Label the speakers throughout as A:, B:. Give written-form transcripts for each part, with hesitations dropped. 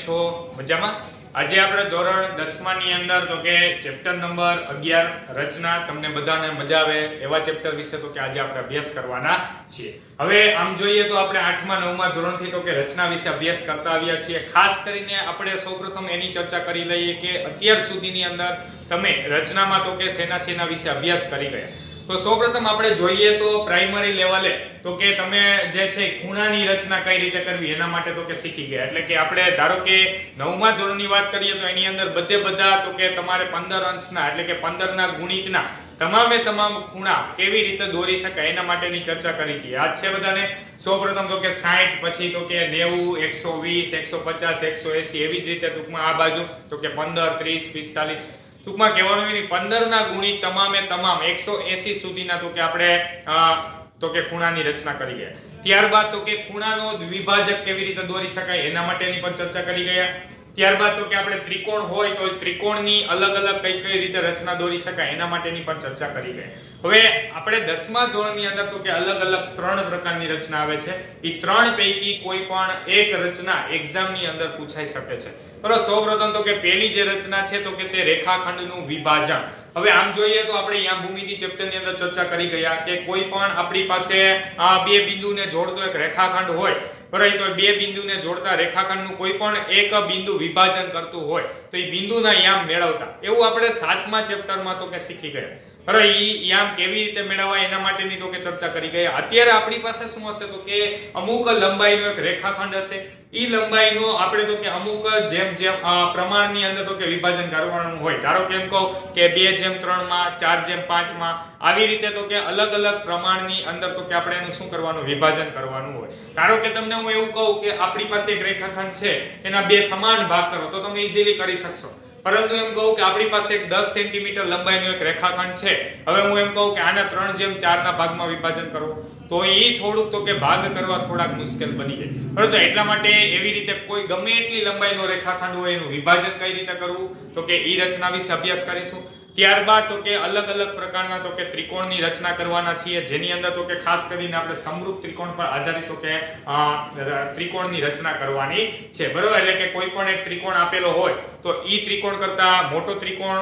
A: છો? મજામાં? આજે આપણે ધોરણ 10મા ની અંદર તો કે ચેપ્ટર નંબર 11 રચના, તમને બધાને મજા આવે એવા ચેપ્ટર વિશે તો કે આજે આપણે અભ્યાસ કરવાના છીએ. હવે આમ જોઈએ તો આપણે 8મા 9મા ધોરણથી તો કે રચના વિશે અભ્યાસ કરતા આવ્યા છીએ. ખાસ કરીને આપણે સૌપ્રથમ એની ચર્ચા કરી લઈએ કે અત્યાર સુધીની અંદર તમે રચનામાં તો કે શેના વિશે અભ્યાસ કરી ગયા. તો સૌપ્રથમ આપણે જોઈએ તો પ્રાઇમરી લેવલે તો કે તમે જે છે ખૂણાની રચના કઈ રીતે કરવી એના માટે તો કે શીખી ગયા. એટલે કે આપણે ધારો કે 9મા ધોરણની વાત કરીએ તો એની અંદર બધા તો કે તમારે 15 અંશના એટલે કે 15 ના ગુણિતના તમામ ખૂણા કેવી રીતે દોરી શકાય એના માટેની ચર્ચા કરી હતી. યાદ છે બધાને? સૌપ્રથમ તો કે 60, પછી તો કે 90, 120, 150, 180 એવી જ રીતે ટૂંકમાં આ બાજુ તો કે 15, 30, 45 ટૂંકમાં કહેવાનું એની 15 ના ગુણિત તમામ 180 સુધીના તો કે આપણે તો કે ખૂણાની રચના કરી ગયા. ત્યારબાદ તો કે ખૂણાનો દ્વિભાજક કેવી રીતે દોરી શકાય એના માટેની પણ ચર્ચા કરી ગયા. ત્યારબાદ તો કે આપણે ત્રિકોણ હોય તો ત્રિકોણની અલગ કઈ રીતે રચના દોરી શકાય એના માટેની પણ ચર્ચા કરી ગયા. હવે આપણે 10મા ધોરણની અંદર તો કે અલગ 3 પ્રકારની રચના આવે છે. એ 3 પૈકી કોઈ પણ એક રચના એક્ઝામની અંદર પૂછાઈ શકે છે. બરાબર, સૌપ્રથમ તો કે પહેલી જે રચના છે તો કે તે રેખાખંડનું વિભાજન. હવે આમ જોઈએ તો આપણે અહીંયા ભૂમિતિ ચેપ્ટરની અંદર ચર્ચા કરી ગયા કે કોઈ પણ આપણી પાસે બે બિંદુને જોડતો એક રેખાખંડ હોય, બરાબર, તો બે બિંદુને જોડતા રેખાખંડનું કોઈ પણ એક બિંદુ વિભાજન કરતું હોય તો એ બિંદુના યામ મેળવતા એવું આપણે 7મા ચેપ્ટરમાં તો કે શીખી ગયા. બરાબર, ઈ યામ કેવી રીતે મેળવવા એના માટેની તો કે ચર્ચા કરી ગયા. અત્યારે આપણી પાસે શું હશે તો કે અમુક લંબાઈનો એક રેખાખંડ હશે. ઈ લંબાઈનો આપણે તો કે અમુક જેમ પ્રમાણની અંદર તો કે વિભાજન કરવાનું હોય. ધારો કે એમ કહો કે 2:3 માં, 4:5 માં, આવી રીતે તો કે અલગ પ્રમાણની અંદર તો કે આપણે એનું શું કરવાનું, વિભાજન કરવાનું હોય. ધારો કે તમને હું એવું કહું કે આપણી પાસે એક રેખાખંડ છે, એના બે સમાન ભાગ કરો તો તમે ઈઝીલી કરી શકશો. પરંતુ એમ કહું કે આપણી પાસે એક 10 સેન્ટીમીટર લંબાઈનો એક રેખાખંડ છે, હવે હું એમ કહું કે આના 3:4 ના ભાગમાં વિભાજન કરો તો એ થોડુંક તો કે ભાગ કરવા થોડાક મુશ્કેલ બની જાય. પરંતુ એટલા માટે એવી રીતે કોઈ ગમે એટલી લંબાઈનો રેખાખંડ હોય એનું વિભાજન કઈ રીતે કરવું તો કે ઈ રચના વિશે અભ્યાસ કરીશું. ત્યારબાદ તો કે અલગ પ્રકારના તો કે ત્રિકોણની રચના કરવાના છીએ, જેની અંદર તો કે ખાસ કરીને આપણે સમરૂપ ત્રિકોણ પર આધારિત તો કે ત્રિકોણની રચના કરવાની છે. બરાબર, એટલે કે કોઈ પણ એક ત્રિકોણ આપેલો હોય તો ઈ ત્રિકોણ કરતા મોટો ત્રિકોણ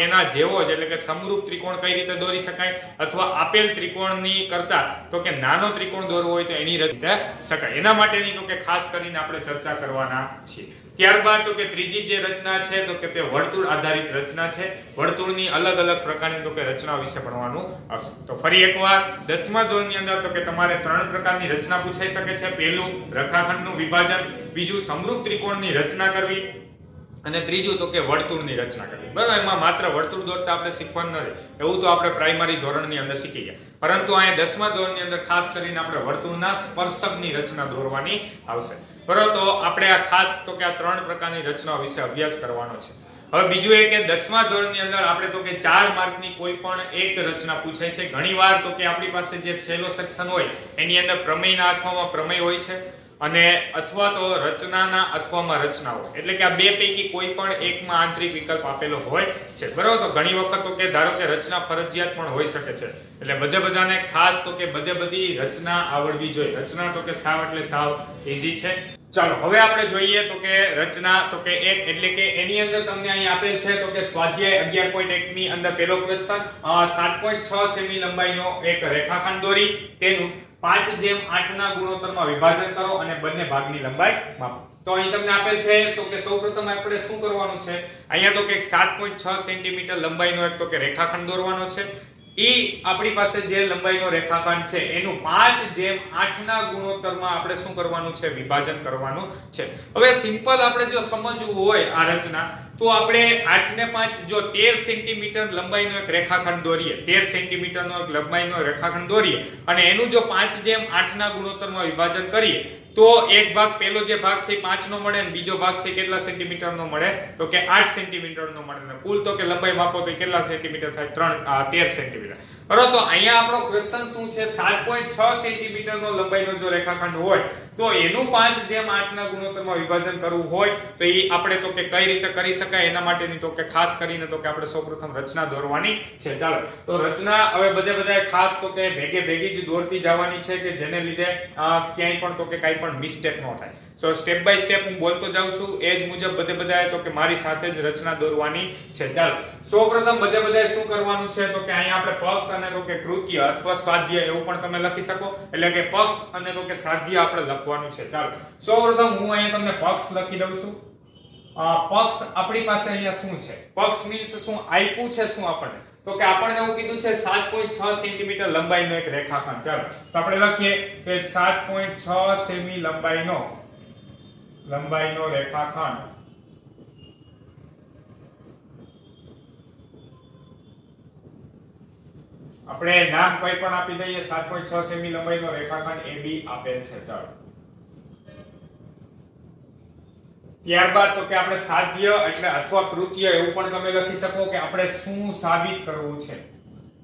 A: એના જેવો જ એટલે કે સમરૂપ ત્રિકોણ કઈ રીતે દોરી શકાય, અથવા આપેલ ત્રિકોણની કરતા તો કે નાનો ત્રિકોણ દોરવો હોય તો એની રચના શકાય. એના માટેની તો કે ખાસ કરીને આપણે ચર્ચા કરવાના છીએ. ત્યારબાદ તો કે ત્રીજી જે રચના છે તો કે તે વર્તુળ આધારિત રચના છે. વર્તુળની અલગ પ્રકારની તો કે રચના વિશે ભણવાનું આવશે. તો ફરી એકવાર 10મા ધોરણની અંદર તો કે તમારે 3 પ્રકારની રચના પૂછાઈ શકે છે. પહેલું રેખાખંડનું વિભાજન, બીજું સમરૂપ ત્રિકોણની રચના કરવી, અને ત્રીજું તો કે વર્તુળની રચના કરવી. બરાબર, એમાં માત્ર વર્તુળ દોરતા આપણે શીખવાનું નથી, એવું તો આપણે પ્રાઇમરી ધોરણની અંદર શીખી ગયા. પરંતુ અહીંયા 10મા ધોરણની અંદર ખાસ કરીને આપણે વર્તુળના સ્પર્શકની રચના દોરવાની આવશે. બરાબર, તો આપણે આ ખાસ તો કે આ 3 પ્રકારની રચનાઓ વિશે અભ્યાસ કરવાનો છે. હવે બીજું એ કે 10મા ધોરણની અંદર આપણે તો કે 4 માર્કની કોઈ પણ એક રચના પૂછાય છે. ઘણીવાર તો કે આપણી પાસે જે છેલ્લો સેક્શન હોય એની અંદર પ્રમેયના અથવામાં પ્રમેય હોય છે, અને અથવા તો રચનાના અથવામાં રચના હોય. એટલે કે આ બે પૈકી કોઈ પણ એકમાં આંતરિક વિકલ્પ આપેલો હોય છે. બરાબર, તો ઘણી વખત તો કે ધારો કે રચના ફરજિયાત પણ હોઈ શકે છે. એટલે બધાને ખાસ તો કે બધી રચના આવડવી જોઈએ. રચના તો કે સાવ એટલે સાવ ઈઝી છે. ચાલો હવે આપણે જોઈએ તો કે રચના તો કે એક એટલે કે એની અંદર તમને અહીં આપેલ છે તો કે સ્વાધ્યાય 11.1 ની અંદર પહેલો ક્વેશ્ચન 7.6 સેમી લંબાઈનો એક રેખાખંડ દોરી તેનું 5:8 ના ગુણોત્તરમાં વિભાજન કરો અને બંને ભાગની લંબાઈ માપો. તો અહીં તમને આપેલ છે તો કે સૌપ્રથમ આપણે શું કરવાનું છે, અહીંયા તો કે 7.6 સેન્ટીમીટર લંબાઈનો એક તો કે રેખાખંડ દોરવાનો છે. ઈ આપણી પાસે જે લંબાઈનો રેખાખંડ છે એનું 5:8 ના ગુણોત્તરમાં આપણે શું કરવાનું છે, વિભાજન કરવાનું છે. હવે સિમ્પલ આપણે જો સમજવું હોય આ રચના તો આપણે 8 ને 5 જો 13 સેન્ટીમીટર લંબાઈનો એક રેખાખંડ દોરીએ, 13 સેન્ટીમીટરનો એક લંબાઈનો રેખાખંડ દોરીએ અને એનું જો 5:8 ના ગુણોત્તરમાં વિભાજન કરીએ તો એક ભાગ પહેલો જે ભાગ છે 5 નો મળે અને બીજો ભાગ છે કેટલા સેન્ટીમીટર નો મળે તો કે 8 સેન્ટીમીટર નો મળે. અને કુલ તો કે લંબાઈ માપો તો કેટલા સેન્ટીમીટર થાય, 13 સેન્ટીમીટર. બરાબર, તો અહીંયા આપણો ક્વેશ્ચન શું છે, 7.6 સેન્ટીમીટર નો લંબાઈનો જો રેખાખંડ હોય તો એનું 5:8 ના ગુણોત્તરમાં વિભાજન કરવું હોય તો એ આપણે તો કે કઈ રીતે કરી શકાય એના માટેની તો કે ખાસ કરીને તો કે આપણે સૌપ્રથમ રચના દોરવાની છે. ચાલો તો રચના હવે બધાએ ખાસ તો કે ભેગી જ દોરતી જવાની છે કે જેને લીધે ક્યાંય પણ તો કે કાંઈ પણ મિસ્ટેક ન થાય. સો સ્ટેપ બાય સ્ટેપ હું બોલતો જાઉં છું, એ જ મુજબ બધાએ તો કે મારી સાથે જ રચના દોરવાની છે. ચાલો સૌપ્રથમ બધાએ શું કરવાનું છે તો કે અહીંયા આપણે પક્ષ અને તો કે કૃત્ય અથવા સ્વાધ્યાય એવું પણ તમે લખી શકો, એટલે કે પક્ષ અને તો કે સાધ્ય આપણે લખવાનું છે. ચાલો સૌપ્રથમ હું અહીંયા તમને પક્ષ લખી દઉં છું. પક્ષ આપણી પાસે અહીંયા શું છે, પક્ષ મીન્સ શું આપ્યું છે, શું આપણને તો કે આપણને એવું કીધું છે 7.6 સેન્ટીમીટર લંબાઈનો એક રેખાખંડ. ચાલો તો આપણે લખીએ કે 7.6 સેમી લંબાઈનો રેખાખંડ આપણે નામ કોઈ પણ આપી દઈએ. 7.6 સેમી લંબાઈનો રેખાખંડ AB આપેલ છે. ચાલો ત્યારબાદ તો કે આપણે સાધ્ય એટલે અથવા કૃત્ય એવું પણ તમે લખી શકો કે આપણે શું સાબિત કરવું છે.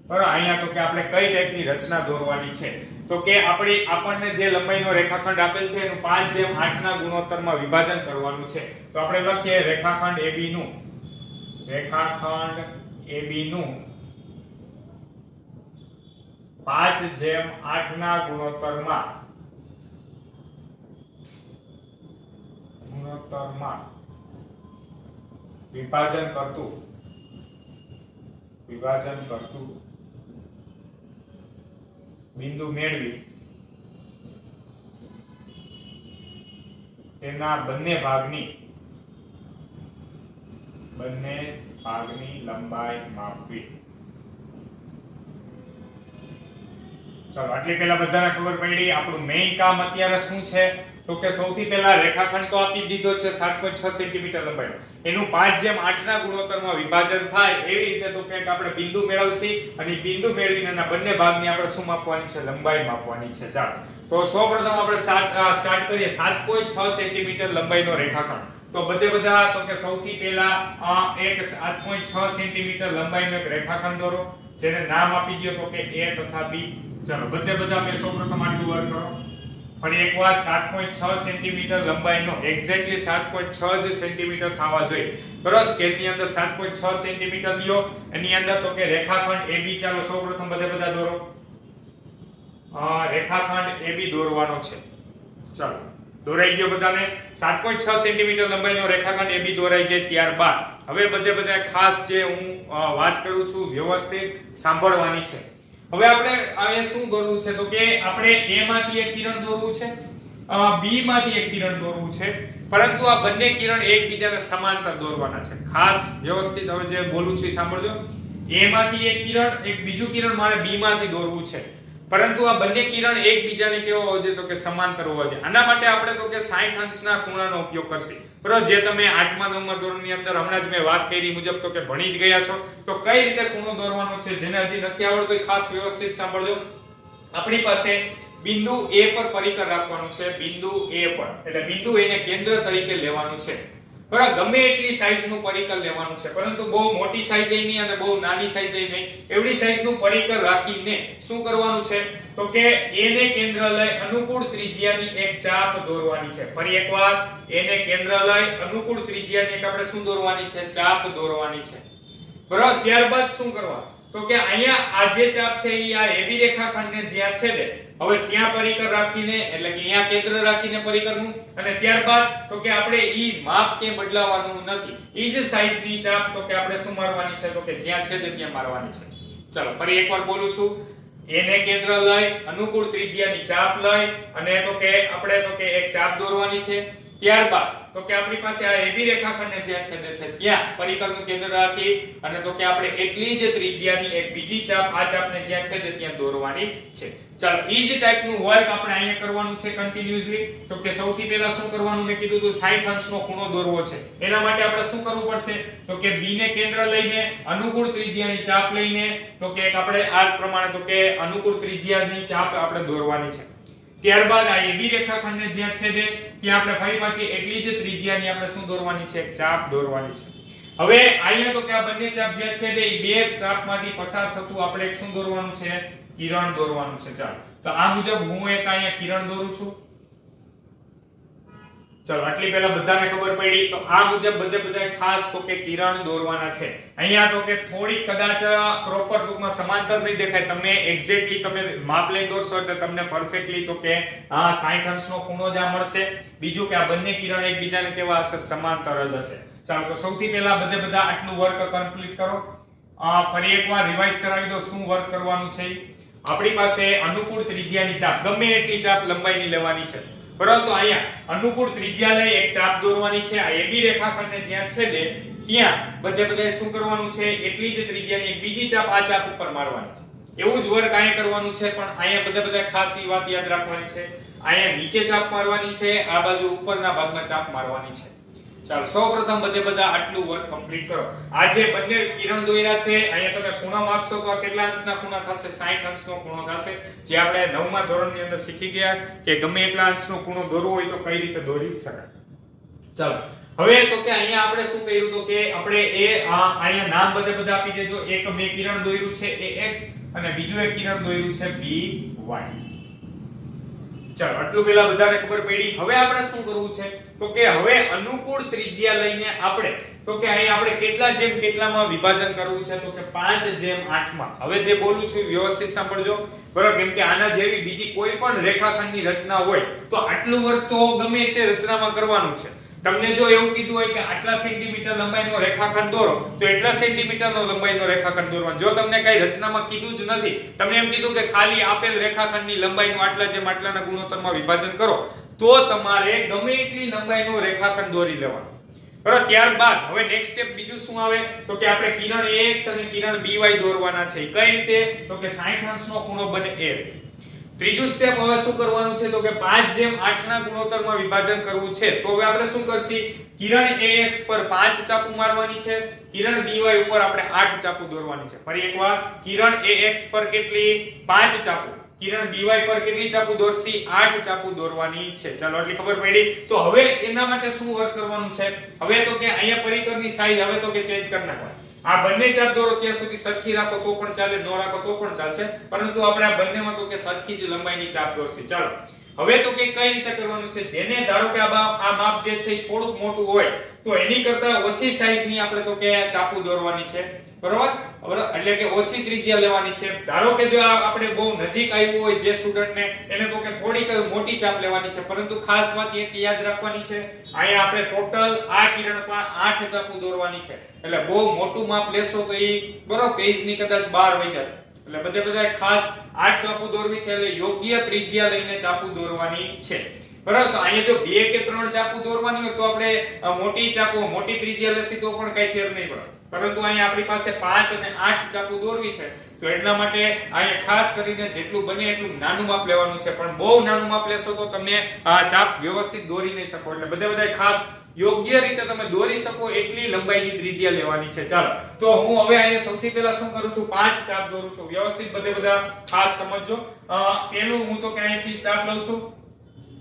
A: બરાબર, અહીંયા તો કે આપણે કઈ ટાઈપની રચના દોરવાની છે તો કે આપણને જે લંબાઈનો રેખાખંડ આપેલ છે એનું 5:8 ના ગુણોત્તરમાં વિભાજન કરવાનું છે. તો આપણે લખીએ રેખાખંડ AB નું 5:8 ના ગુણોત્તરમાં વિભાજન કરતું બિંદુ મેળવી તેના બંને ભાગની લંબાઈ માપવી. ચાલો આટલી પહેલા બધાને ખબર પડી આપણું મેઈન કામ અત્યારે શું છે તો કે સૌથી પહેલા રેખાખંડ તો આપી દીધો છે 7.6 સેન્ટીમીટર લંબાઈનો, એનું 5:8 ના ગુણોત્તરમાં વિભાજન થાય એવી રીતે તો કે આપણે બિંદુ મેળવશી અને બિંદુ મેળવીને એના બંને ભાગની આપણે શું માપવાની છે, લંબાઈ માપવાની છે. ચાલો તો સૌપ્રથમ આપણે સ્ટાર્ટ કરીએ 7.6 સેન્ટીમીટર લંબાઈનો રેખાખંડ. તો બધા તો કે સૌથી પહેલા એક 7.6 સેન્ટીમીટર લંબાઈનો એક રેખાખંડ દોરો, જેને નામ આપી દો તો કે A તથા B. ચાલો બધા મેં સૌપ્રથમ આટલું વર્ક કરો. ફરી એકવાર 7.6 સેન્ટીમીટર લંબાઈનો એક્ઝેક્ટલી 7.6 જ સેન્ટીમીટર થવા જોઈએ. બરાબર, સ્કેલની અંદર 7.6 સેન્ટીમીટર લ્યો, એની અંદર તો કે રેખાખંડ AB. ચાલો સૌપ્રથમ બધા દોરો. રેખાખંડ AB દોરવાનો છે. ચાલો દોરાઈ ગયો બધાને. 7.6 સેન્ટીમીટર લંબાઈનો રેખાખંડ AB દોરાઈ જાય ત્યારબાદ હવે બધા ખાસ જે હું વાત કરું છું વ્યવસ્થિત સાંભળવાની છે. હવે આપણે હવે શું દોરવું છે તો કે આપણે A માંથી એક કિરણ દોરવું છે, B માંથી એક કિરણ દોરવું છે, પરંતુ આ બંને કિરણ એકબીજાને સમાંતર દોરવાના છે. ખાસ વ્યવસ્થિત હવે જે બોલું છું સાંભળજો. A માંથી એક કિરણ, એક બીજું કિરણ મારે B માંથી દોરવું છે, પરંતુ આ બંને કિરણ એકબીજાને કેવો હોવો જોઈએ તો કે સમાંતર હોવા જોઈએ. આના માટે આપણે તો કે 60 અંશના ખૂણાનો ઉપયોગ કરશી. બરાબર, જે તમે 8મા 9મા ધોરણની અંદર હમણાં જ મેં વાત કરી મુજબ તો કે ભણી જ ગયા છો. તો કઈ રીતે ખૂણો દોરવાનો છે, જેને હજી નથી આવડતું ખાસ વ્યવસ્થિત સાંભળજો. આપણી પાસે બિંદુ A પર પરિકર રાખવાનું છે, બિંદુ A પર, એટલે બિંદુ A ને કેન્દ્ર તરીકે લેવાનું છે. બરાબર, ગમે એટલી સાઈઝનું પરિકર લેવાનું છે, પરંતુ બહુ મોટી સાઈઝ એ નહીં અને બહુ નાની સાઈઝ એ નહીં, એવડી સાઈઝનું પરિકર રાખીને શું કરવાનું છે તો કે A ને કેન્દ્ર લઈ અનુકૂળ ત્રિજ્યાની એક ચાપ દોરવાની છે. ફરી એકવાર A ને કેન્દ્ર લઈ અનુકૂળ ત્રિજ્યાની એક આપણે શું દોરવાની છે, ચાપ દોરવાની છે. બરાબર, ત્યારબાદ શું કરવાનું તો કે અહીંયા આ જે ચાપ છે એ આ AB રેખાખંડને જ્યાં છેદે હવે ત્યાં પરિકર રાખીને, એટલે કે અહીંયા કેન્દ્ર રાખીને પરિકરનું, અને ત્યારબાદ તો કે આપણે ઈ માપ કે બદલાવાનું નથી, ઈ જ સાઈઝની ચાપ તો કે આપણે શું મારવાની છે તો કે જ્યાં છેદે ત્યાં મારવાની છે. ચાલો ફરી એકવાર બોલું છું. A ને કેન્દ્ર લઈ અનુકૂળ ત્રિજ્યાની ચાપ લઈ અને તો કે આપણે તો કે એક ચાપ દોરવાની છે. ત્યારબાદ તો કે આપણી પાસે આ AB રેખાખંડને જ્યાં છેદે છે ત્યાં પરિકરનું કેન્દ્ર રાખી અને તો કે આપણે એટલી જ ત્રિજ્યાની એક બીજી ચાપ આ ચાપને જ્યાં છેદે ત્યાં દોરવાની છે. ચાલો ઈ જ ટાઈપનું વર્ક આપણે અહીંયા કરવાનું છે કન્ટિન્યુઅસલી. તો કે સૌથી પહેલા શું કરવાનું મેં કીધું તો 60 અંશનો ખૂણો દોરવો છે. એના માટે આપણે શું કરવું પડશે તો કે B ને કેન્દ્ર લઈને અનુકૂળ ત્રિજ્યાની ચાપ લઈને તો કે આપણે આ પ્રમાણે તો કે અનુકૂળ ત્રિજ્યાની ચાપ આપણે દોરવાની છે. ત્યારબાદ આ AB રેખાખંડને જ્યાં છેદે ત્યાં આપણે ફરી પાછી એટલી જ ત્રિજ્યાની આપણે શું દોરવાની છે, ચાપ દોરવાની છે. હવે અહીંયા તો કે આ બંને ચાપ જ્યાં છેદે એ બે ચાપમાંથી પસાર થતું આપણે એક શું દોરવાનું છે, કિરણ દોરવાનું છે. ચાલો તો આ મુજબ હું એક અહીંયા કિરણ દોરું છું. ચલો આટલી પહેલા બધાને ખબર પડી. તો આ મુજબ બધા ખાસ તો કે કિરણ દોરવાના છે. અહીંયા તો કે થોડી કદાચ પ્રોપર ટૂંકમાં સમાંતર નહીં દેખાય, તમને એક્ઝેક્ટલી તમે માપ લઈને દોરશો એટલે તમને પરફેક્ટલી તો કે 60 અંશનો ખૂણો જ મળશે. બીજું કે આ બંને કિરણ એકબીજાને કેવા હશે, સમાંતર જ હશે. ચાલો તો સૌથી પહેલા બધા આટલું વર્ક કમ્પ્લીટ કરો. ફરી એકવાર રિવાઇઝ કરાવી દો શું વર્ક કરવાનું છે. આપણી પાસે અનુકૂળ ત્રિજ્યાની ચાપ, ગમે એટલી ચાપ લંબાઈની લેવાની છે, પરંતુ અહીંયા અનુકૂળ ત્રિજ્યા લઈ એક ચાપ દોરવાની છે. આ AB રેખાખંડને જ્યાં છેદે ત્યાં બધે શું કરવાનું છે, એટલી જ ત્રિજ્યાની એક બીજી ચાપ આ ચાપ ઉપર મારવાની છે. એવું જ વર્ક અહીંયા કરવાનું છે, પણ અહીંયા બધા ખાસ ઈ વાત યાદ રાખવાની છે. અહીંયા નીચે ચાપ મારવાની છે, આ બાજુ ઉપરના ભાગમાં ચાપ મારવાની છે. ચાલો સૌપ્રથમ બધા આટલું વર્ક કમ્પ્લીટ કરો. આ જે બંને કિરણ દોર્યા છે, અહીંયા તમે ખૂણા માપશો તો આ કેટલા અંશના ખૂણા થશે, 60 અંશનો ખૂણો થશે. જે આપણે 9મા ધોરણની અંદર શીખી ગયા કે ગમે એટલા અંશનો ખૂણો દોરવો હોય તો કઈ રીતે દોરી શકાય. ચાલો હવે તો કે અહીંયા આપણે શું કર્યું તો કે આપણે અહીંયા નામ બધા આપી દેજો. એક મેં કિરણ દોર્યું છે AX અને બીજું એક કિરણ દોર્યું છે BY. ચાલો આટલું પહેલા બધાને ખબર પડી. હવે આપણે શું કરવું છે તો કે હવે અનુકૂળ ત્રિજ્યા લઈને આપણે તો કે અહીં આપણે કેટલા જેમ કેટલામાં વિભાજન કરવું છે તો કે 5/8માં. હવે જે બોલું છું વ્યવસ્થિત સાંભળજો, બરાબર? કેમ કે આના જેવી બીજી કોઈ પણ રેખાખંડની રચના હોય તો આટલું વર્ક તો ગમે તે રચનામાં કરવાનું છે. તમને જો એવું કીધું હોય કે આટલા સેન્ટીમીટર લંબાઈનો રેખાખંડ દોરો તો એટલા સેન્ટીમીટરનો લંબાઈનો રેખાખંડ દોરવાનો. જો તમને કઈ રચનામાં કીધું જ નથી, તમને એમ કીધું કે ખાલી આપેલ રેખાખંડની લંબાઈનું આટલા જેમ આટલાના ગુણોત્તરમાં વિભાજન કરો, તો તમારે ગમે એટલી લંબાઈનો રેખાખંડ દોરી લેવાનો. બરાબર? ત્યારબાદ હવે નેક્સ્ટ સ્ટેપ બીજું શું આવે તો કે આપણે કિરણ AX અને કિરણ BY દોરવાના છે. કઈ રીતે તો કે 60 અંશનો ખૂણો બને A. ત્રીજું સ્ટેપ હવે શું કરવાનું છે તો કે 5/8 ના ગુણોત્તરમાં વિભાજન કરવું છે. તો હવે આપણે શું કરશી, કિરણ AX પર 5 ચાપુ મારવાની છે, કિરણ BY ઉપર આપણે 8 ચાપુ દોરવાની છે. ફરી એકવાર, કિરણ AX પર કેટલી 5 ચાપુ, કિરણ BY પર કેટલી ચાપુ દોરશી 8 ચાપુ દોરવાની છે. ચાલો એટલી ખબર પડી. તો હવે એના માટે શું વર્ક કરવાનું છે, હવે તો કે અહીંયા પરિકરની સાઈઝ હવે તો કે ચેન્જ કરી નાખવાની. આ બંને ચાપ દોરો ત્યાં સુધી સરખી રાખો તો પણ ચાલે, ન રાખો તો પણ ચાલશે, પરંતુ આપણે આ બંનેમાં તો કે સરખી જ લંબાઈની ચાપ દોરશી. ચાલો હવે તો કે કઈ રીતે કરવાનું છે, જેને ધારો કે આ માપ જે છે એ થોડુંક મોટું હોય તો એની કરતા ઓછી સાઈઝની આપણે તો કે ચાપુ દોરવાની છે. બરોબર? એટલે કે ઓછી ત્રિજ્યા લેવાની છે. ધારો કે જો આપણે બહુ નજીક આવ્યું હોય જે સ્ટુડન્ટને, એને તો કે થોડીક મોટી ચાપ લેવાની છે, પરંતુ ખાસ વાત એક યાદ રાખવાની છે, અહીંયા આપણે ટોટલ આ કિરણ પર 8 ચાપુ દોરવાની છે. એટલે બહુ મોટું માપ લેશો તો એ બરોબર પેજની કદાચ બહાર વઈ જશે. એટલે બધા ખાસ 8 ચાપુ દોરવી છે, એટલે યોગ્ય ત્રિજ્યા લઈને ચાપુ દોરવાની છે. બરાબર? તો અહીંયા જો 2 કે 3 ચાપુ દોરવાની હોય તો આપણે મોટી ચાપુ મોટી ત્રિજ્યા લેશી તો પણ કઈ ફેર નહીં પડે, પરંતુ અહીંયા આપણી પાસે 5 અને 8 ચાપુ દોરવી છે. તો એટલા માટે અહીંયા ખાસ કરીને જેટલું બને એટલું નાનું માપ લેવાનું છે, પણ બહુ નાનું માપ લેશો તો તમને આ ચાપ વ્યવસ્થિત દોરી નહીં શકો. એટલે બધા ખાસ યોગ્ય રીતે તમે દોરી શકો એટલી લંબાઈની ત્રિજ્યા લેવાની છે. ચાલો તો હું હવે અહીંયા સૌથી પહેલા શું કરું છું, 5 ચાપ દોરું છું. વ્યવસ્થિત બધા ખાસ સમજજો. પહેલું હું તો કે અહીંથી ચાપ લઉં છું.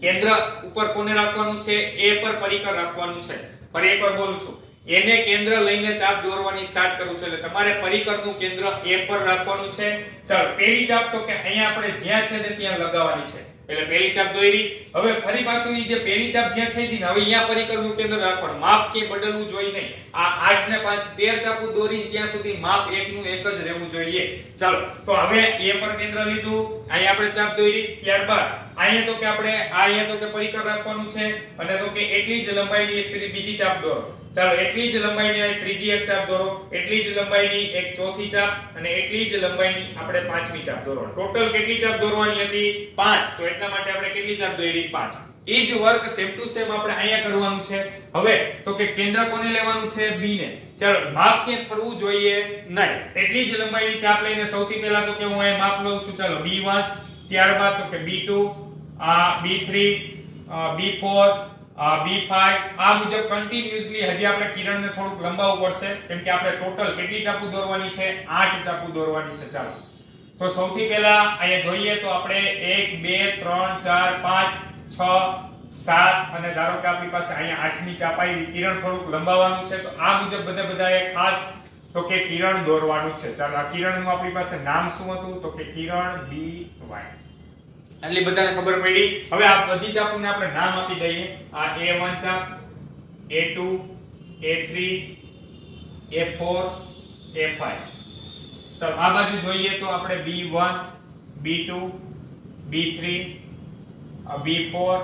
A: કેન્દ્ર ઉપર કોને રાખવાનું છે, A પર પરિકર રાખવાનું છે. ફરી એકવાર બોલું છું, એને કેન્દ્ર લઈને ચાપ દોરવાની સ્ટાર્ટ કરું છું. એટલે તમારે પરિકરનું કેન્દ્ર A પર રાખવાનું છે. ચાલો પહેલી ચાપ તો કે અહીંયા આપણે જ્યાં છે ને ત્યાં લગાવવાની છે. એટલે પહેલી ચાપ દોરી. હવે ફરી પાછું ઈ જે પહેલી ચાપ જ્યાં છે ને હવે અહીંયા પરિકરનું કેન્દ્ર રાખવાનું. માપ કે બદલવું જોઈએ નહીં. આ 8 ને 5 13 ચાપુ દોરી ત્યાં સુધી માપ એકનું એક જ રહેવું જોઈએ. ચાલો તો હવે A પર કેન્દ્ર લીધું, અહીંયા આપણે ચાપ દોરી. ત્યારબાદ અહીંયા તો કે આપણે અહીંયા તો કે પરિકર રાખવાનું છે, અને તો કે એટલી જ લંબાઈની એક બીજી ચાપ દોરો. ચાલો એટલી જ લંબાઈની એક ત્રીજી એક ચાપ દોરો, એટલી જ લંબાઈની એક ચોથી ચાપ, અને એટલી જ લંબાઈની આપણે પાંચમી ચાપ દોરો. ટોટલ કેટલી ચાપ દોરવાની હતી 5. તો એટલા માટે આપણે કેટલી ચાપ દોરી 5. એ જ વર્ક સેમ ટુ સેમ આપણે અહીંયા કરવાનું છે. હવે તો કે કેન્દ્ર કોને લેવાનું છે, B ને. ચાલો માપ કે ફરવું જોઈએ નહીં. એટલી જ લંબાઈની ચાપ લઈને સૌથી પહેલા તો કે હું અહીં માપ લઉં છું. ચાલો B1, ત્યારબાદ તો કે B2, B3, B4, B5. આ મુજબ કન્ટિન્યુઅસલી હજી આપણે કિરણને થોડુંક લંબાવવું પડશે, કેમ કે આપણે ટોટલ કેટલી ચાપુ દોરવાની છે, 8 ચાપુ દોરવાની છે. ચાલો તો સૌથી પહેલા અહીંયા જોઈએ તો આપણે 1 2 3 4 5 6 7 અને ધારો કે આપણી પાસે અહીંયા 8મી ચાપ આવી. કિરણ થોડુંક લંબાવવાનું છે, તો આ મુજબ બધાએ ખાસ તો કે કિરણ દોરવાનું છે. ચાલો આ કિરણનું આપણી પાસે નામ શું હતું તો કે કિરણ BY. એટલી બધાને ખબર પડી. હવે આ બધી ચાપોને આપણે નામ આપી દઈએ. આ A1 ચાપ, A2, A3, A4, A5. ચાલો આ બાજુ જોઈએ તો આપણે B1, B2, B3, B4,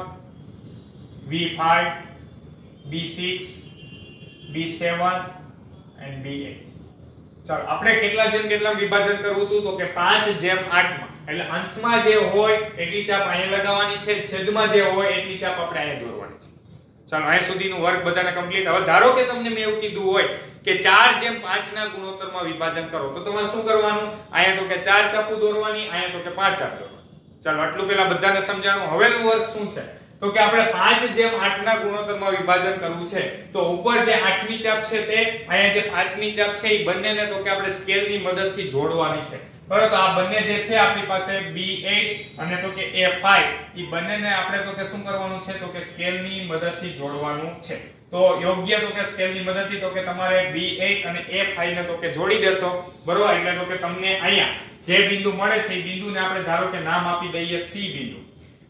A: B5, B6, B7 and B8. ચાલો આપણે કેટલા જેમ કેટલા વિભાજન કરવું હતું તો કે 5:8 માં. એટલે અંશમાં જે હોય એટલી ચાપ અહીંયા લગાવવાની છે, છેદમાં જે હોય એટલી ચાપ આપણે અહીંયા દોરવાની છે. ચાલો અહીં સુધીનું વર્ક બધાને કમ્પ્લીટ. હવે ધારો કે તમને મેં એવું કીધું હોય કે 4:5 ના ગુણોત્તરમાં વિભાજન કરો તો તમારે શું કરવાનું? અહીંયા તો કે 4 ચાપુ દોરવાની, અહીંયા તો કે 5 ચાપ દોરવાની. ચાલો આટલું પેલા બધાને સમજાણું. હવેનું વર્ક શું છે તો કે આપણે 5:8 ના ગુણોત્તરમાં વિભાજન કરવું છે. તો ઉપર જે 8મી ચાપ છે તે અહીંયા જે 5મી ચાપ છે એ બંનેને તો કે આપણે સ્કેલની મદદથી જોડવાની છે. બરાબર, તો આ બંને જે છે આપણી પાસે B8 અને તો કે A5 એ બંનેને આપણે તો કે શું કરવાનું છે તો કે સ્કેલની મદદથી જોડવાનું છે. તો યોગ્ય તો કે સ્કેલની મદદથી તો કે તમારે B8 અને A5 ને તો કે જોડી દેશો. બરોબર, એટલે તો કે તમને અહીંયા જે બિંદુ મળે છે એ બિંદુને આપણે ધારો કે નામ આપી દઈએ C બિંદુ.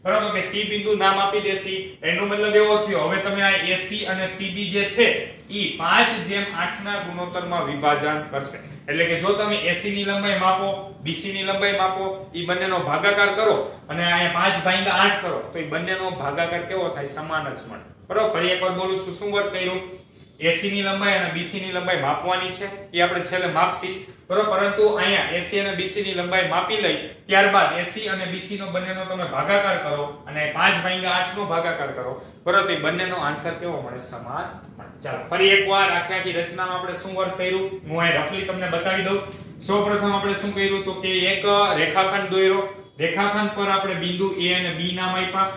A: બરાબર, તો કે C બિંદુ નામ આપી દેસી. એનો મતલબ એવો થયો હવે તમે આ AC અને CB જે છે ઈ 5:8 ના ગુણોત્તરમાં વિભાજન કરશે. એટલે કે જો તમે AC ની લંબાઈ માપો, BC ની લંબાઈ માપો, ઈ બંનેનો ભાગાકાર કરો અને અહીંયા 5/8 કરો તો ઈ બંનેનો ભાગાકાર કેવો થાય? સમાન જ મળે. બરાબર, ફરી એકવાર બોલું છું, શું વર્ક કર્યું? AC ની લંબાઈ અને BC ની લંબાઈ માપવાની છે, એ આપણે છેલ્લે માપસી. બરાબર, પરંતુ અહીંયા AC અને BC ની લંબાઈ માપી લઈ ત્યારબાદ AC અને BC નો બંનેનો તમે ભાગાકાર કરો અને 5/8 નો ભાગાકાર કરો. બરાબર, તો એ બંનેનો આન્સર કેવો મળે? સમાન મળે. ચાલો ફરી એકવાર આખી રચનામાં આપણે શું વર્ક કર્યું હું અહીં રફલી તમને બતાવી દઉં. સૌપ્રથમ આપણે શું કર્યું તો કે એક રેખાખંડ દોર્યો. રેખાખંડ પર આપણે બિંદુ A અને B નામ આપ્યા.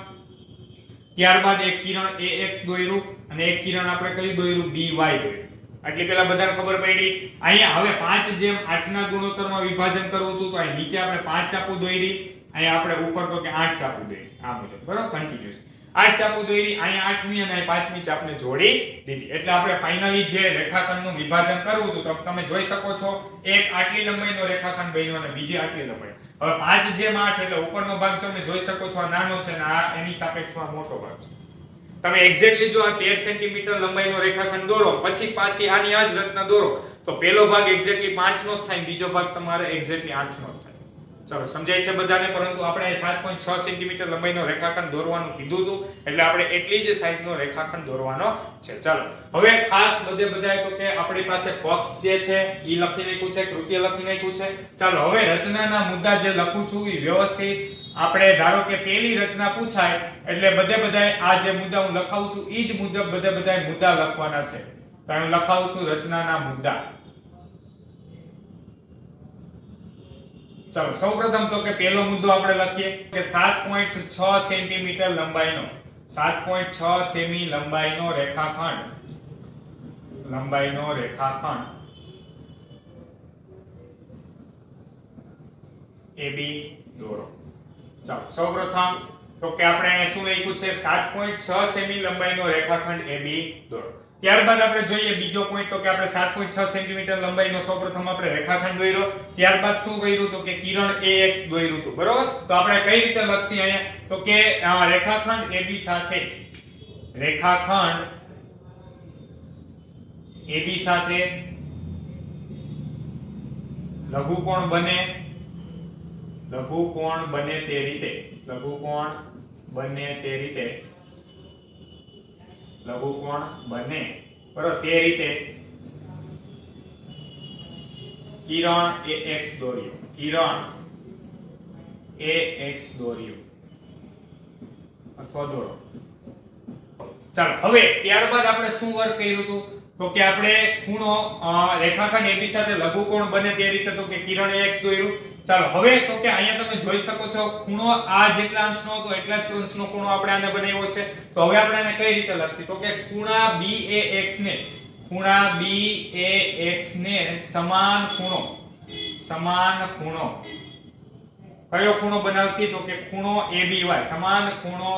A: ત્યારબાદ એક કિરણ AX દોર્યું અને એક કિરણ આપણે કયું દોર્યું? BY દોર્યું. આટલી પેલા બધાને ખબર પડી. અહીંયા હવે 5:8 ના ગુણોત્તરમાં વિભાજન કરવું હતું તો અહીં નીચે આપણે 5 ચાપુ દોરી, અહીંયા આપણે ઉપર તો કે 8 ચાપુ દોરી. આ મુજબ બરાબર કન્ટીન્યુઅસ 8 ચાપુ દોરી, અહીંયા 8મી અને 5મી ચાપને જોડી દીધી. એટલે આપણે ફાઇનલી જે રેખાખંડનું વિભાજન કરવું હતું તો તમે જોઈ શકો છો એક આટલી લંબાઈનો રેખાખંડ બન્યો અને બીજી આટલી લંબાઈ. હવે 5:8 એટલે ઉપરનો ભાગ તમે જોઈ શકો છો આ નાનો છે અને આ એની સાપેક્ષમાં મોટો ભાગ છે. તમે એક્ઝેક્ટલી જો આ 13 સેન્ટીમીટર લંબાઈનો રેખાખંડ દોરો પછી પાછી આની આ જ રચના દોરો તો પહેલો ભાગ એક્ઝેક્ટલી 5 નો જ થાય, બીજો ભાગ તમારે એક્ઝેક્ટલી 8 નો જ થાય. ચલો સમજાય છે બધાને? પરંતુ આપણે 7.6 સેન્ટીમીટર લંબાઈનો રેખાખંડ દોરવાનું કીધું હતું એટલે આપણે એટલી જ સાઈઝનો રેખાખંડ દોરવાનો છે. ચાલો હવે ખાસ બધાય તો કે આપણી પાસે બોક્સ જે છે ઈ લખી નાખ્યું છે, કૃત્ય લખી નાખ્યું છે. ચાલો હવે રચનાના મુદ્દા જે લખું છું એ વ્યવસ્થિત આપણે ધારો કે પહેલી રચના પૂછાય એટલે બધાય આ જે મુદ્દા હું લખાવું છું ઈ જ મુજબ બધાય મુદ્દા લખવાના છે. તો હું લખાવું છું રચનાના મુદ્દા. ચાલો સૌપ્રથમ તો કે પહેલો મુદ્દો આપણે લખીએ કે 7.6 સેન્ટીમીટર લંબાઈનો 7.6 સેમી લંબાઈનો રેખાખંડ AB દોરો. ચાલો સૌપ્રથમ તો કે આપણે શું લખ્યું છે 7.6 સેમી લંબાઈનો રેખાખંડ AB દોરો. ત્યારબાદ આપણે જોઈએ બીજો પોઈન્ટ તો કે આપણે 7.6 સેન્ટીમીટર લંબાઈનો સૌપ્રથમ આપણે રેખાખંડ દોર્યો. ત્યારબાદ શું કર્યું તો કે કિરણ AX દોર્યું હતું. બરોબર, તો આપણે કઈ રીતે લખીએ અહીંયા તો કે રેખાખંડ AB સાથે લઘુકોણ બને તે રીતે બરોબર તે રીતે કિરણ AX દોર્યું અથવા દોરો. ચાલો હવે ત્યારબાદ આપણે શું વર્ક કર્યું હતું તો કે આપણે ખૂણો રેખાખંડ AB સાથે લઘુકોણ બને તે રીતે તો કે કિરણ AX દોર્યું. ચાલો હવે તો કે અહીંયા તમે જોઈ શકો છો ખૂણો આ જેટલા અંશનો હતો એટલા જ અંશનો ખૂણો આપણે આને બનાવ્યો છે. તો હવે આપણે આને કઈ રીતે લખીએ તો કે ખૂણા BAX ને સમાન ખૂણો કયો ખૂણો બનાવશી તો કે ખૂણો ABY, સમાન ખૂણો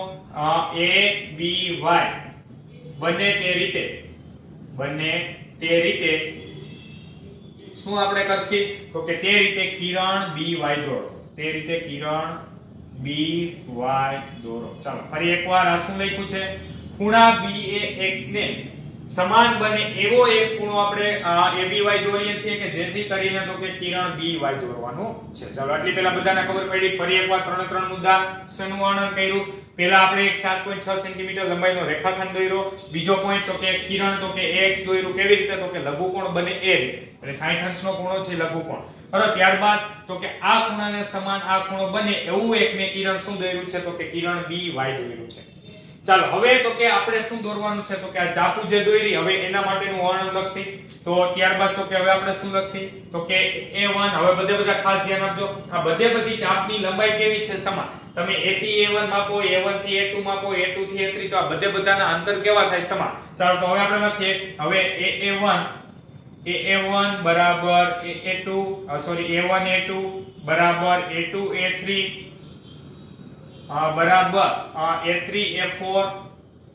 A: ABY બને તે રીતે શું આપણે કરશી તો કે તે રીતે કિરણ BY દોરો. BY દોરો. ચાલો ફરી એકવાર આ શું લખ્યું છે? ખૂણા BAX ને સમાન બને એવો એક ખૂણો આપણે ABY દોરીએ છીએ કે જેથી કરીને તો કે કિરણ BY દોરવાનું છે. ચાલો આટલી પહેલા બધાને ખબર પડી. ફરી એકવાર ત્રણ મુદ્દા શેનું વર્ણન કર્યું? પહેલા આપણે એક 7.6 સેન્ટીમીટર લંબાઈનો રેખાખંડ દોર્યો. બીજો પોઈન્ટ તો કે કિરણ તો કે AX દોર્યું. કેવી રીતે? તો કે લઘુકોણ બને એ રીતે. એટલે 60 અંશનો ખૂણો છે લઘુકોણ. બરાબર. ત્યારબાદ તો કે આ ખૂણાને સમાન આ ખૂણો બને એવું એક મેં કિરણ શું દોર્યું છે? તો કે કિરણ BY દોર્યું છે. ચાલો હવે તો કે આપણે શું દોરવાનું છે? તો કે આ ચાપુ જે દોરી હવે એના માટેનું વર્ણન લખશી. તો ત્યારબાદ તો કે હવે આપણે શું લખશી? તો કે A1. હવે બધા ખાસ ધ્યાન આપજો. આ બધી ચાપની લંબાઈ કેવી છે? સમાન. તમે A થી A1 માપો, A1 થી A2 માપો, A2 થી A3 તો આ બધાના અંતર કેવા થાય? સમાન. ચાલો તો હવે આપણે લખીએ. હવે AA1 બરાબર A2 A1 A2 બરાબર A2 A3 બરાબર A3 A4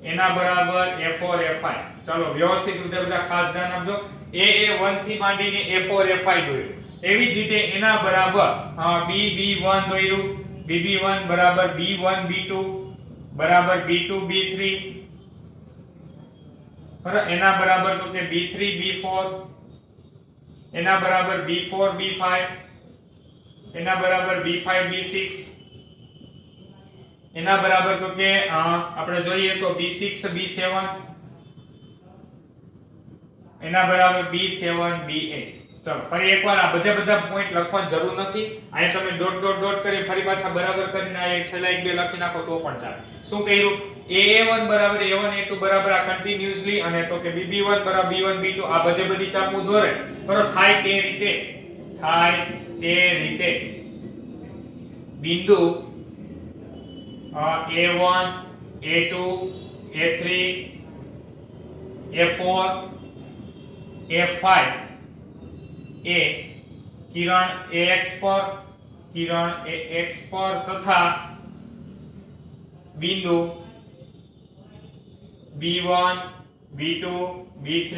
A: એના બરાબર A4 A5. ચાલો વ્યવસ્થિત રીતે બધા ખાસ ધ્યાન આપજો. AA1 થી માંડીને A4 A5 દોર્યું. એવી જ રીતે એના બરાબર BB1 દોર્યું. BB1 બરાબર B1 B2 બરાબર B2 B3 બરાબર. એના બરાબર તો કે B3 B4 એના બરાબર B4 B5 એના બરાબર B5 B6 એના બરાબર તો કે આપણે જોઈએ તો B6 B7 એના બરાબર B7 B8. ચલો ફરી એકવાર આ બધા પોઈન્ટ લખવાની જરૂર નથી. અહીં તમે ડોટ કરી ફરી પાછા બરાબર કરીને આ એક છેલ્લા એક બે લખી નાખો તો પણ ચાલે. શું કર્યું? AA1 બરાબર A1 A2 બરાબર આ કન્ટિન્યુઅસલી અને તો કે BB1 બરાબર B1 B2 આ બધી ચાપો દોરે. બરાબર. થાય તે રીતે બિંદુ A1 A2 A3 A4 A5 એ કિરણ AX પર તથા બિંદુ B1 B2 B3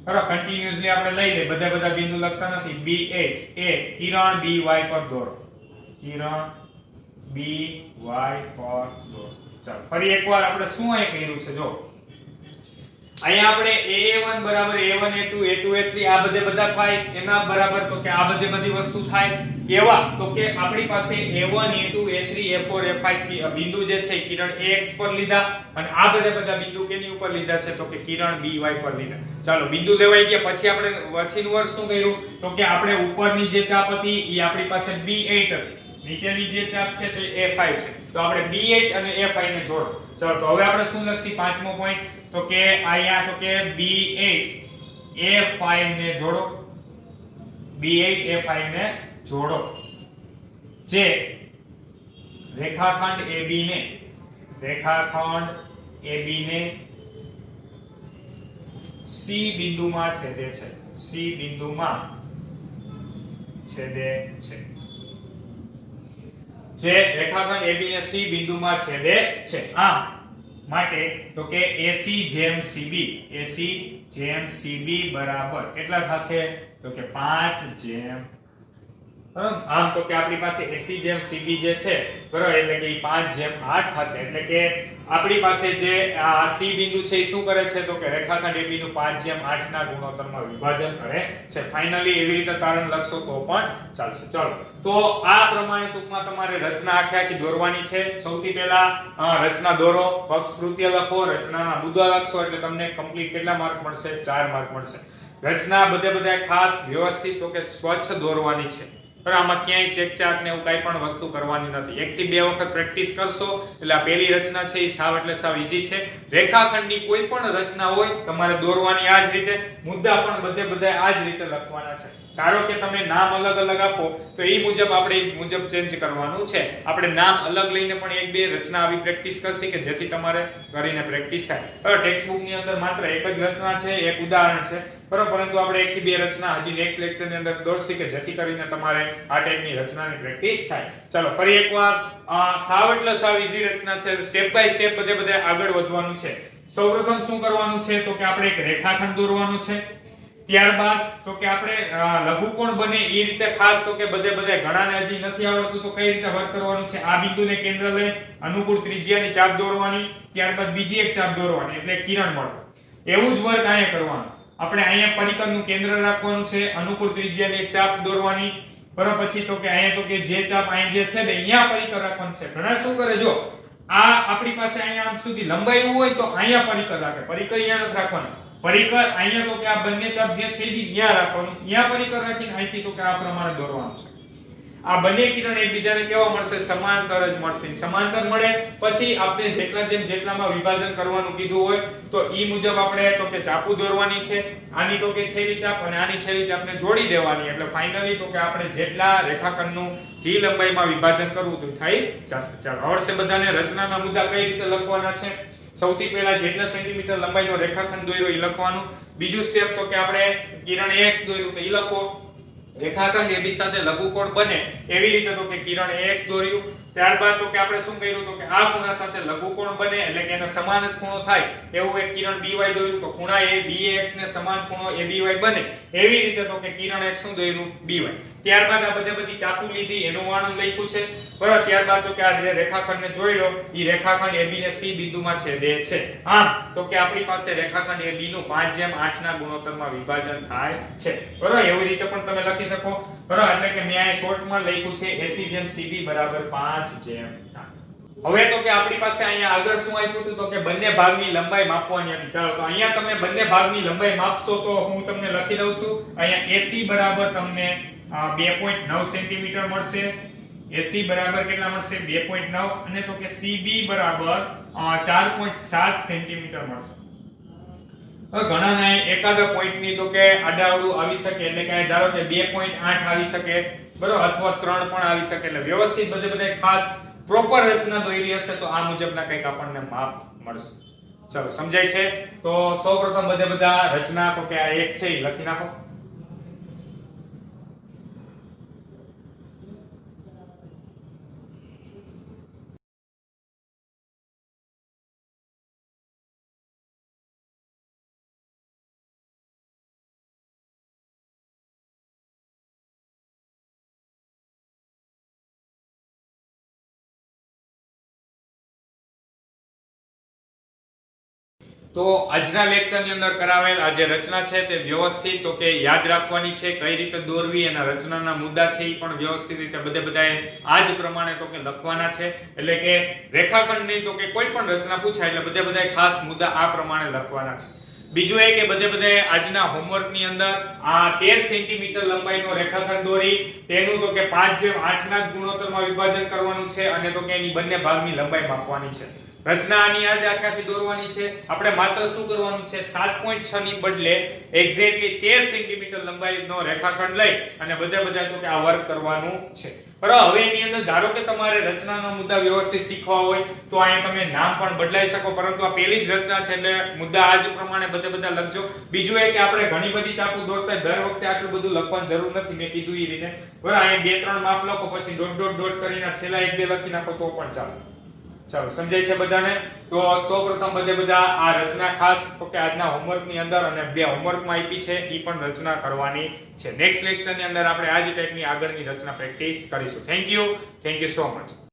A: બરાબર કન્ટિન્યુઅસલી આપણે લઈ લે. બધા બિંદુ લખતા નથી. B8 એ કિરણ BY પર દોરો. કિરણ BY પર દોરો. ચાલો ફરી એકવાર આપણે શું અહીં કર્યું છે? જો અહીંયા આપણે AA1 બરાબર A1 A2 A2 A3 આ બધા થાય એના બરાબર તો કે આ બધી વસ્તુ થાય એવા તો કે આપણી પાસે A1 A2 A3 A4 A5 બિંદુ જે છે કિરણ AX પર લીધા અને આ બધા બિંદુ કેની ઉપર લીધા છે? તો કે કિરણ BY પર લીધા. ચાલો બિંદુ લેવાઈ ગયા. પછી આપણે પછીનું વર્ષ શું કર્યું? તો કે આપણે ઉપરની જે ચાપ હતી એ આપણી પાસે B8 હતી. નીચેની જે ચાપ છે તે A5 છે. તો આપણે B8 અને A5 ને જોડો. ચાલો તો હવે આપણે શું લખી? પાંચમો પોઈન્ટ તો કે અહીંયા તો કે B8 A5 ને જોડો. B8 A5 ને જોડો. જે રેખાખંડ AB ને C બિંદુમાં છેદે છે. C બિંદુમાં છેદે છે. જે રેખાખંડ AB ને C બિંદુમાં છેદે છે. આમ માટે તો કે AC જેમ CB બરાબર કેટલા થશે? તો કે 5 જેમ. બરાબર. આમ તો કે આપણી પાસે AC જેમ CB જે છે બરાબર એટલે કે 5 જેમ 8 થશે. એટલે કે આપણી પાસે જે આ C બિંદુ છે એ શું કરે છે? તો કે રેખાખંડ AB નું 5 જેમ 8 ના ગુણોત્તરમાં વિભાજન કરે છે. ફાઇનલી એવી રીતે તારણ લખશો તો પણ ચાલશે. ચલો તો આ પ્રમાણે ટૂંકમાં તમારે રચના આખી દોરવાની છે. સૌથી પહેલા રચના દોરો, પક્ષ કૃત્ય લખો, રચનાના મુદ્દા લખશો એટલે તમને કમ્પ્લીટ કેટલા માર્ક મળશે? 4 માર્ક મળશે. રચના બધા ખાસ વ્યવસ્થિત તો કે સ્વચ્છ દોરવાની છે. પણ આમાં ક્યાંય ચેકચાક ને એવું કાઈ પણ વસ્તુ કરવાની નથી. 1 થી 2 વખત પ્રેક્ટિસ કરશો એટલે આ પહેલી રચના છે એ સાવ એટલે સાવ ઈઝી છે. રેખાખંડની કોઈ પણ રચના હોય તમારે દોરવાની આ જ રીતે, મુદ્દા પણ બધા આ જ રીતે લખવાના છે. ધારો કે તમે નામ અલગ આપો તો એ મુજબ આપણે એ મુજબ ચેન્જ કરવાનું છે. આપણે નામ અલગ લઈને પણ 1-2 રચના આવી પ્રેક્ટિસ કરશી કે જેથી તમારે કરીને પ્રેક્ટિસ થાય. હવે ટેક્સ્ટ બુક ની અંદર માત્ર એક જ રચના છે, એક ઉદાહરણ છે બરાબર, પરંતુ આપણે 1 થી 2 રચના હજી નેક્સ્ટ લેક્ચર ની અંદર દોરશી કે જેથી કરીને તમારે આ ટાઈપની રચનાની પ્રેક્ટિસ થાય. ચલો ફરી એકવાર સાવ એટલે સાવ ઈઝી રચના છે. સ્ટેપ બાય સ્ટેપ બધે આગળ વધવાનું છે. સૌપ્રથમ શું કરવાનું છે? તો કે આપણે એક રેખાખંડ દોરવાનું છે. ત્યારબાદ તો કે આપણે લઘુકોણ બને એ રીતે ખાસ તો કે બધે ઘણાને હજી નથી આવડતું તો કઈ રીતે વર્ક કરવાનું છે આ બિંદુને કેન્દ્ર લઈ અનુકૂળ ત્રિજ્યાની ચાપ દોરવાની ત્યારબાદ બીજી એક ચાપ દોરવાની એટલે કિરણ મળે એવું જ વર્ક અહીંયા કરવાનું આપણે અહીંયા પરિકરનું કેન્દ્ર રાખવાનું છે અનુકૂળ ત્રિજ્યાની એક ચાપ દોરવાની બરાબર પછી તો કે અહીંયા તો કે જે ચાપ અહીંયા જે છે ને અહીંયા પરિકર રાખવાનું છે ઘણા શું કરે જો આ આપણી પાસે અહીંયા આમ સુધી લંબાઈ હોય તો અહીંયા પરિકર રાખે પરિકર અહીંયા નથી રાખવાનું પરિકર અહીંયા તો કે આ બંને ચાપ જે છેદી ત્યાં રાખવાનું અહીંયા પરિકર રાખીને અહીંથી તો કે આ પ્રમાણે દોરવાનું છે આ બંને કિરણ એકબીજાને કેવા મળશે સમાંતર જ મળશે સમાંતર મળે પછી આપણે જેટલામાં વિભાજન કરવાનું કીધું હોય તો ઈ મુજબ આપણે તો કે ચાપુ દોરવાની છે આની તો કે છેલ્લી ચાપ અને આની છેલ્લી ચાપને જોડી દેવાની એટલે ફાઇનલી તો કે આપણે જેટલા રેખાખંડનું જે લંબાઈમાં વિભાજન કરવું તો થઈ જશે ચાલો આવડશે બધાને રચનાના મુદ્દા કઈ રીતે લખવાના છે સૌથી પહેલા જેટલા સેન્ટીમીટર લંબાઈનો રેખાખંડ દોર્યો એ લખવાનું બીજું સ્ટેપ તો કે આપણે કિરણ ax દોર્યું તો એ લખો રેખાખંડ AB સાથે લઘુકોણ બને એવી રીતે તો કે કિરણ ax દોર્યું ત્યારબાદ તો કે આપણે શું કર્યું તો કે આ ખૂણા સાથે લઘુકોણ બને એટલે કે એનો સમાન જ ખૂણો થાય એવું એક કિરણ by દોર્યું તો ખૂણા એ bax ને સમાન ખૂણો aby બને એવી રીતે તો કે કિરણ x શું દોર્યું by ત્યારબાદ આ બધી ચાપુ લીધી એનું વર્ણન લખ્યું છે બરાબર ત્યારબાદ તો કે આ જે રેખાખંડને જોડ્યો ઈ રેખાખંડ AB ને C બિંદુમાં છેદે છે આમ તો કે આપણી પાસે રેખાખંડ AB નું 5:8 ના ગુણોત્તરમાં વિભાજન થાય છે બરાબર એવી રીતે પણ તમે લખી શકો બરાબર એટલે કે મેં અહીં શોર્ટમાં લખ્યું છે AC/CB = 5:8 હવે તો કે આપણી પાસે અહીંયા આગળ શું આપ્યું હતું તો કે બંને ભાગની લંબાઈ માપવાની હતી ચાલો તો અહીંયા તમે બંને ભાગની લંબાઈ માપશો તો હું તમને લખી દઉં છું અહીંયા AC બરાબર તમને 2.9 સેન્ટીમીટર મળશે AC બરાબર કેટલા મળશે 2.9 અને તો કે CB બરાબર 4.7 સેન્ટીમીટર મળશે ઘણાને એકાદ પોઈન્ટની તો કે આડાઅવળું આવી શકે એટલે કે ધારો કે 2.8 આવી શકે બરોબર અથવા 3 પણ આવી શકે એટલે વ્યવસ્થિત બધે ખાસ પ્રોપર રચના દોરી હશે તો આ મુજબના કંઈક આપણને માપ મળશે ચલો સમજાય છે તો સૌપ્રથમ બધા રચના તો કે આ એક છે એ લખી નાખો તો આજના લેક્ચરની અંદર કરાવેલ આ જે રચના છે તે વ્યવસ્થિત તો કે યાદ રાખવાની છે કઈ રીતે દોરવી એના રચનાના મુદ્દા છે એ પણ વ્યવસ્થિત રીતે બધાએ આ જ પ્રમાણે તો કે લખવાના છે એટલે કે રેખાખંડની તો કે કોઈ પણ રચના પૂછાય એટલે બધાએ ખાસ મુદ્દા આ પ્રમાણે લખવાના છે બીજું એ કે બધાએ આજના હોમવર્કની અંદર આ 13 સેન્ટીમીટર લંબાઈનો રેખાખંડ દોરી તેનું તો કે 5:8 ના ગુણોત્તરમાં વિભાજન કરવાનું છે અને તો કે એની બંને ભાગની લંબાઈ માપવાની છે રચના આની આજ આખાથી દોરવાની છે આપણે માત્ર શું કરવાનું છે 7.6 ની બદલે એક્ઝેક્ટલી 13 સેન્ટીમીટર લંબાઈનો રેખાખંડ લઈ અને બધા તો કે આ વર્ક કરવાનું છે બરાબર હવે એની અંદર ધારો કે તમારે રચનાના મુદ્દા વ્યવસ્થિત શીખવા હોય તો અહીંયા તમે નામ પણ બદલાઈ શકો પરંતુ આ પહેલી જ રચના છે એટલે મુદ્દા આજ પ્રમાણે બધા લખજો બીજું એ કે આપણે ઘણી બધી ચાપુ દોરતા દર વખતે આટલું બધું લખવાની જરૂર નથી મેં કીધું એ રીતે બરાબર અહીંયા 2-3 માપ લખો પછી ડોટ કરીને છેલ્લા 1-2 લખી નાખો તો પણ ચાલે ચાલો સમજાય છે બધાને તો સૌપ્રથમ બધા આ રચના ખાસ તો કે આજના હોમવર્કની અંદર અને 2 હોમવર્કમાં આપી છે ઈ પણ રચના કરવાની છે નેક્સ્ટ લેક્ચરની અંદર આપણે આ જ ટાઈપની આગળની રચના પ્રેક્ટિસ કરીશું થેન્ક યુ સો મચ